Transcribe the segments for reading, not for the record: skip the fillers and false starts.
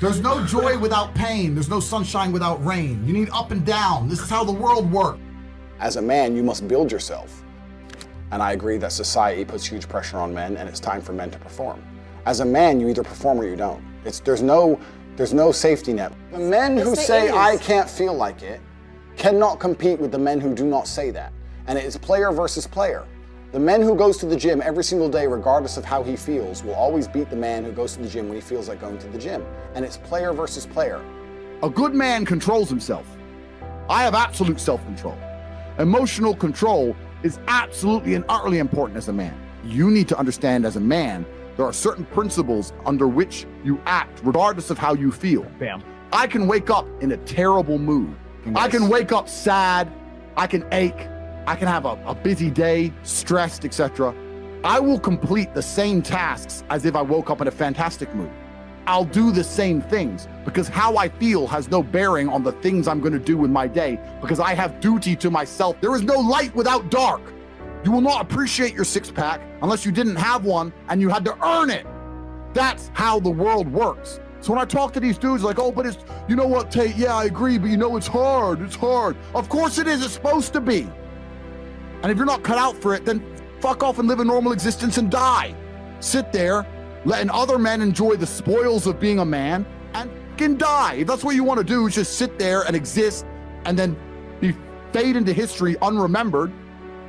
There's no joy without pain. There's no sunshine without rain. You need up and down. This is how the world works. As a man, you must build yourself. And I agree that society puts huge pressure on men, and it's time for men to perform. As a man, you either perform or you don't. There's no safety net. The men who say, I can't feel like it, cannot compete with the men who do not say that. And it is player versus player. The man who goes to the gym every single day, regardless of how he feels, will always beat the man who goes to the gym when he feels like going to the gym. And it's player versus player. A good man controls himself. I have absolute self-control. Emotional control is absolutely and utterly important as a man. You need to understand as a man, there are certain principles under which you act, regardless of how you feel. Bam. I can wake up in a terrible mood. Yes. I can wake up sad. I can ache. I can have a busy day, stressed, etc. I will complete the same tasks as if I woke up in a fantastic mood. I'll do the same things because how I feel has no bearing on the things I'm going to do in my day because I have duty to myself. There is no light without dark. You will not appreciate your six-pack unless you didn't have one and you had to earn it. That's how the world works. So when I talk to these dudes like, oh, but it's, you know what, Tate, yeah, I agree, but you know, it's hard. Of course it is, it's supposed to be. And if you're not cut out for it, then fuck off and live a normal existence and die. Sit there, letting other men enjoy the spoils of being a man and fucking die. If that's what you want to do, is just sit there and exist and then fade into history unremembered.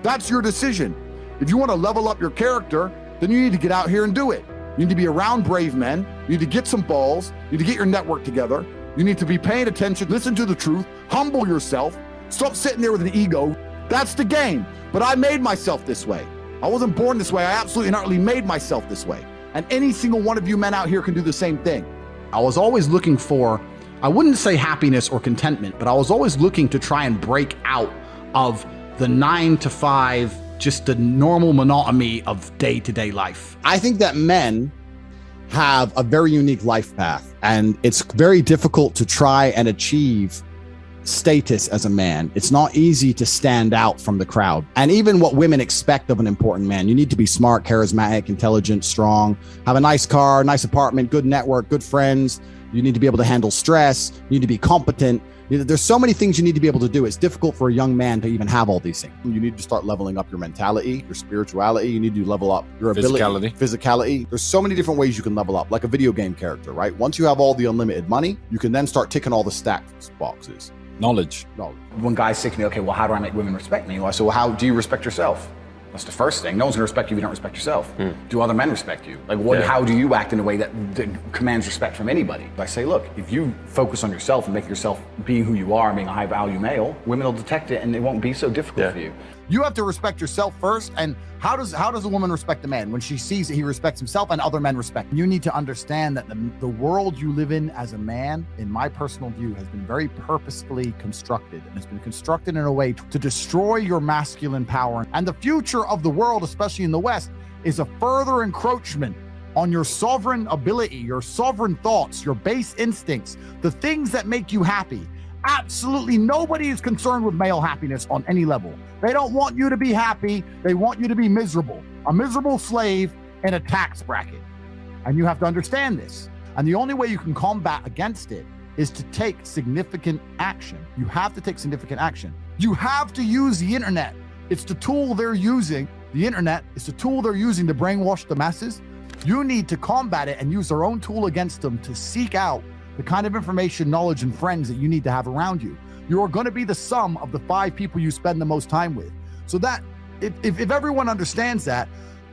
That's your decision. If you want to level up your character, then you need to get out here and do it. You need to be around brave men. You need to get some balls. You need to get your network together. You need to be paying attention, listen to the truth, humble yourself, stop sitting there with an ego. That's the game. But I made myself this way. I wasn't born this way. I absolutely and utterly made myself this way. And any single one of you men out here can do the same thing. I was always looking for, I wouldn't say happiness or contentment, but I was always looking to try and break out of the 9 to 5, just the normal monotony of day-to-day life. I think that men have a very unique life path, and it's very difficult to try and achieve status as a man. It's not easy to stand out from the crowd. And even what women expect of an important man, you need to be smart, charismatic, intelligent, strong, have a nice car, nice apartment, good network, good friends. You need to be able to handle stress. You need to be competent. There's so many things you need to be able to do. It's difficult for a young man to even have all these things. You need to start leveling up your mentality, your spirituality. You need to level up your ability, physicality. There's so many different ways you can level up, like a video game character, right? Once you have all the unlimited money, you can then start ticking all the stats boxes. Knowledge. When guys say to me, okay, well, how do I make women respect me? I say, well, how do you respect yourself? That's the first thing. No one's gonna respect you if you don't respect yourself. Do other men respect you? Like, how do you act in a way that commands respect from anybody? I say, look, if you focus on yourself and make yourself being who you are, being a high value male, women will detect it and it won't be so difficult for you. You have to respect yourself first. And how does a woman respect a man? When she sees that he respects himself and other men respect him. You need to understand that the world you live in as a man, in my personal view, has been very purposefully constructed. And it's been constructed in a way to destroy your masculine power. And the future of the world, especially in the West, is a further encroachment on your sovereign ability, your sovereign thoughts, your base instincts, the things that make you happy. Absolutely nobody is concerned with male happiness on any level. They don't want you to be happy. They want you to be miserable, a miserable slave in a tax bracket. And you have to understand this. And the only way you can combat against it is to take significant action. You have to take significant action. You have to use the internet. It's the tool they're using. The internet is the tool they're using to brainwash the masses. You need to combat it and use their own tool against them to seek out the kind of information, knowledge, and friends that you need to have around you. You are going to be the sum of the 5 people you spend the most time with. So that, if everyone understands that,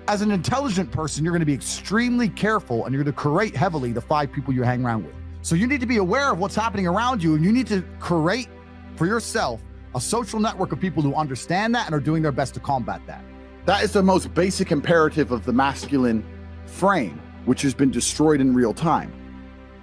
as an intelligent person, you're going to be extremely careful and you're going to curate heavily the 5 people you hang around with. So you need to be aware of what's happening around you, and you need to curate for yourself a social network of people who understand that and are doing their best to combat that. That is the most basic imperative of the masculine frame, which has been destroyed in real time.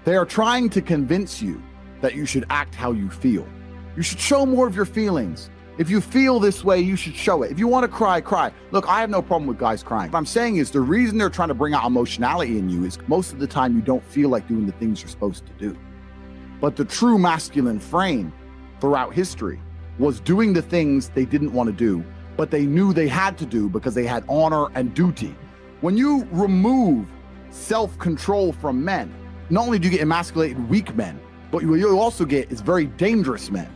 They are trying to convince you that you should act how you feel. You should show more of your feelings. If you feel this way, you should show it. If you want to cry, cry. Look, I have no problem with guys crying. What I'm saying is the reason they're trying to bring out emotionality in you is most of the time you don't feel like doing the things you're supposed to do. But the true masculine frame throughout history was doing the things they didn't want to do, but they knew they had to do because they had honor and duty. When you remove self-control from men, not only do you get emasculated weak men, but what you also get is very dangerous men.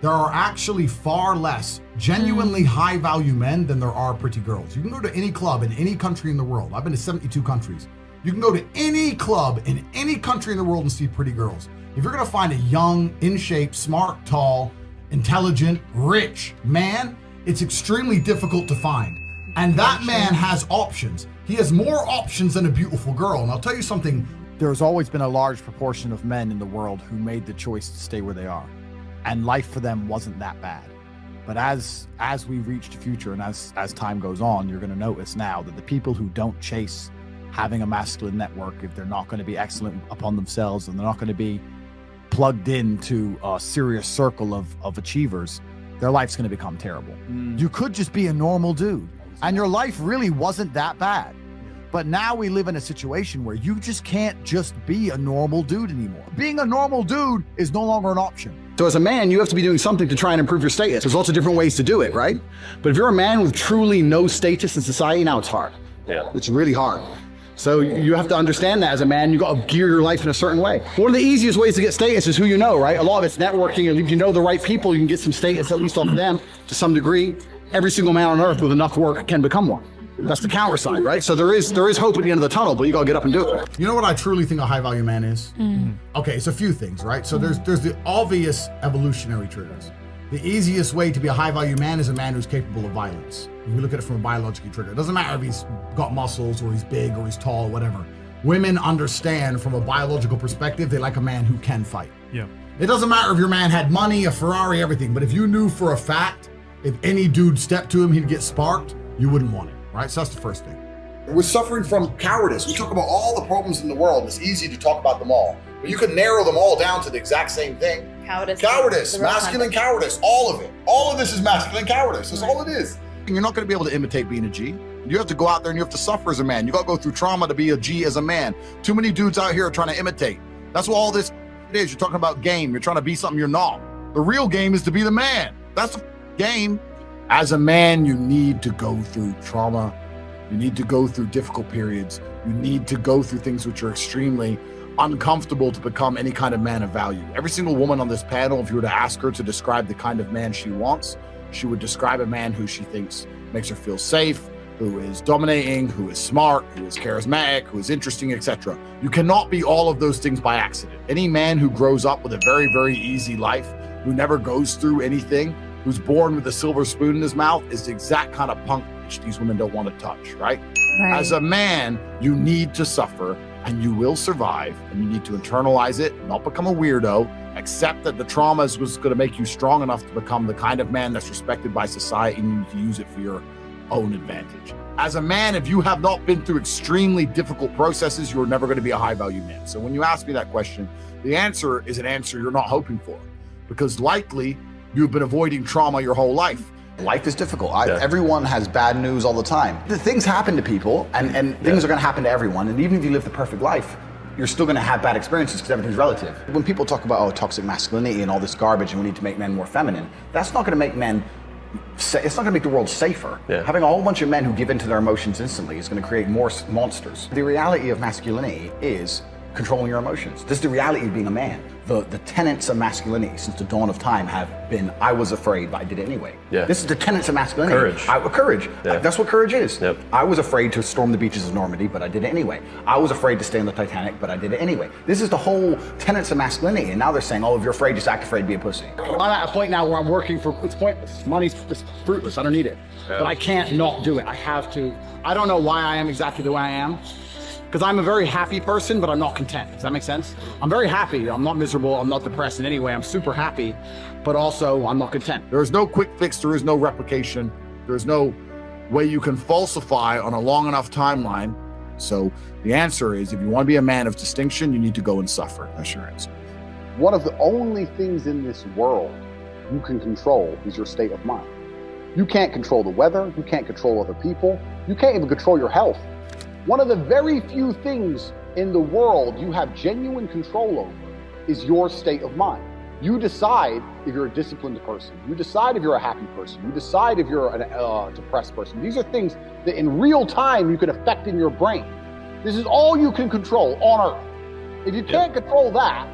There are actually far less genuinely high value men than there are pretty girls. You can go to any club in any country in the world. I've been to 72 countries. You can go to any club in any country in the world and see pretty girls. If you're gonna find a young, in shape, smart, tall, intelligent, rich man, it's extremely difficult to find. And that man has options. He has more options than a beautiful girl. And I'll tell you something. There's always been a large proportion of men in the world who made the choice to stay where they are. And life for them wasn't that bad. But as we reach the future and as time goes on, you're gonna notice now that the people who don't chase having a masculine network, if they're not gonna be excellent upon themselves and they're not gonna be plugged into a serious circle of achievers, their life's gonna become terrible. You could just be a normal dude and your life really wasn't that bad. But now we live in a situation where you just can't just be a normal dude anymore. Being a normal dude is no longer an option. So as a man, you have to be doing something to try and improve your status. There's lots of different ways to do it, right? But if you're a man with truly no status in society, now it's hard. Yeah. It's really hard. So you have to understand that as a man, you got to gear your life in a certain way. One of the easiest ways to get status is who you know, right? A lot of it's networking, and if you know the right people, you can get some status, at least off of them, to some degree. Every single man on earth with enough work can become one. That's the counter side, right? So there is hope at the end of the tunnel, but you got to get up and do it. You know what I truly think a high value man is? Okay, it's a few things, right? So there's the obvious evolutionary triggers. The easiest way to be a high value man is a man who's capable of violence. If we look at it from a biological trigger, it doesn't matter if he's got muscles or he's big or he's tall or whatever. Women understand from a biological perspective, they like a man who can fight. Yeah. It doesn't matter if your man had money, a Ferrari, everything, but if you knew for a fact, if any dude stepped to him, he'd get sparked, you wouldn't want him, right? So that's the first thing. We're suffering from cowardice. We talk about all the problems in the world. It's easy to talk about them all, but you can narrow them all down to the exact same thing. Cowardice, masculine cowardice, all of it. All of this is masculine cowardice. That's all it is. You're not going to be able to imitate being a G. You have to go out there and you have to suffer as a man. You got to go through trauma to be a G as a man. Too many dudes out here are trying to imitate. That's what all this is. You're talking about game. You're trying to be something you're not. The real game is to be the man. That's the game. As a man, you need to go through trauma. You need to go through difficult periods. You need to go through things which are extremely uncomfortable to become any kind of man of value. Every single woman on this panel, if you were to ask her to describe the kind of man she wants, she would describe a man who she thinks makes her feel safe, who is dominating, who is smart, who is charismatic, who is interesting, etc. You cannot be all of those things by accident. Any man who grows up with a very, very easy life, who never goes through anything, who's born with a silver spoon in his mouth is the exact kind of punk which these women don't want to touch, right? As a man, you need to suffer and you will survive, and you need to internalize it, not become a weirdo, accept that the trauma is what's going to make you strong enough to become the kind of man that's respected by society, and you need to use it for your own advantage. As a man, if you have not been through extremely difficult processes, you're never going to be a high value man. So when you ask me that question, the answer is an answer you're not hoping for, because likely you've been avoiding trauma your whole life. Life is difficult. Everyone has bad news all the time. The things happen to people, and things are going to happen to everyone. And even if you live the perfect life, you're still going to have bad experiences because everything's relative. When people talk about toxic masculinity and all this garbage, and we need to make men more feminine, that's not going to make men. It's not going to make the world safer. Having a whole bunch of men who give in to their emotions instantly is going to create more monsters. The reality of masculinity is controlling your emotions. This is the reality of being a man. The tenets of masculinity since the dawn of time have been, I was afraid, but I did it anyway. This is the tenets of masculinity. Courage. That's what courage is. I was afraid to storm the beaches of Normandy, but I did it anyway. I was afraid to stay on the Titanic, but I did it anyway. This is the whole tenets of masculinity, and now they're saying, oh, if you're afraid, just act afraid, be a pussy. I'm at a point now where I'm working for, it's pointless. Money's just fruitless, I don't need it. But I can't not do it, I have to. I don't know why I am exactly the way I am. Because I'm a very happy person, but I'm not content. Does that make sense? I'm very happy. I'm not miserable. I'm not depressed in any way. I'm super happy, but also I'm not content. There is no quick fix. There is no replication. There is no way you can falsify on a long enough timeline. So the answer is, if you want to be a man of distinction, you need to go and suffer. That's your answer. One of the only things in this world you can control is your state of mind. You can't control the weather. You can't control other people. You can't even control your health. One of the very few things in the world you have genuine control over is your state of mind. You decide if you're a disciplined person. You decide if you're a happy person. You decide if you're a depressed person. These are things that in real time you can affect in your brain. This is all you can control on Earth. If you can't control that,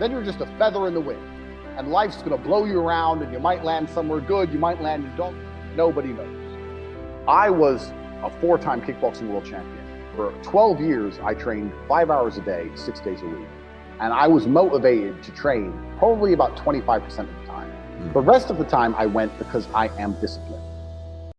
then you're just a feather in the wind. And life's gonna blow you around, and you might land somewhere good, you might land in don't. Nobody knows. I was a 4-time kickboxing world champion. For 12 years, I trained 5 hours a day, 6 days a week. And I was motivated to train probably about 25% of the time. The rest of the time I went because I am disciplined.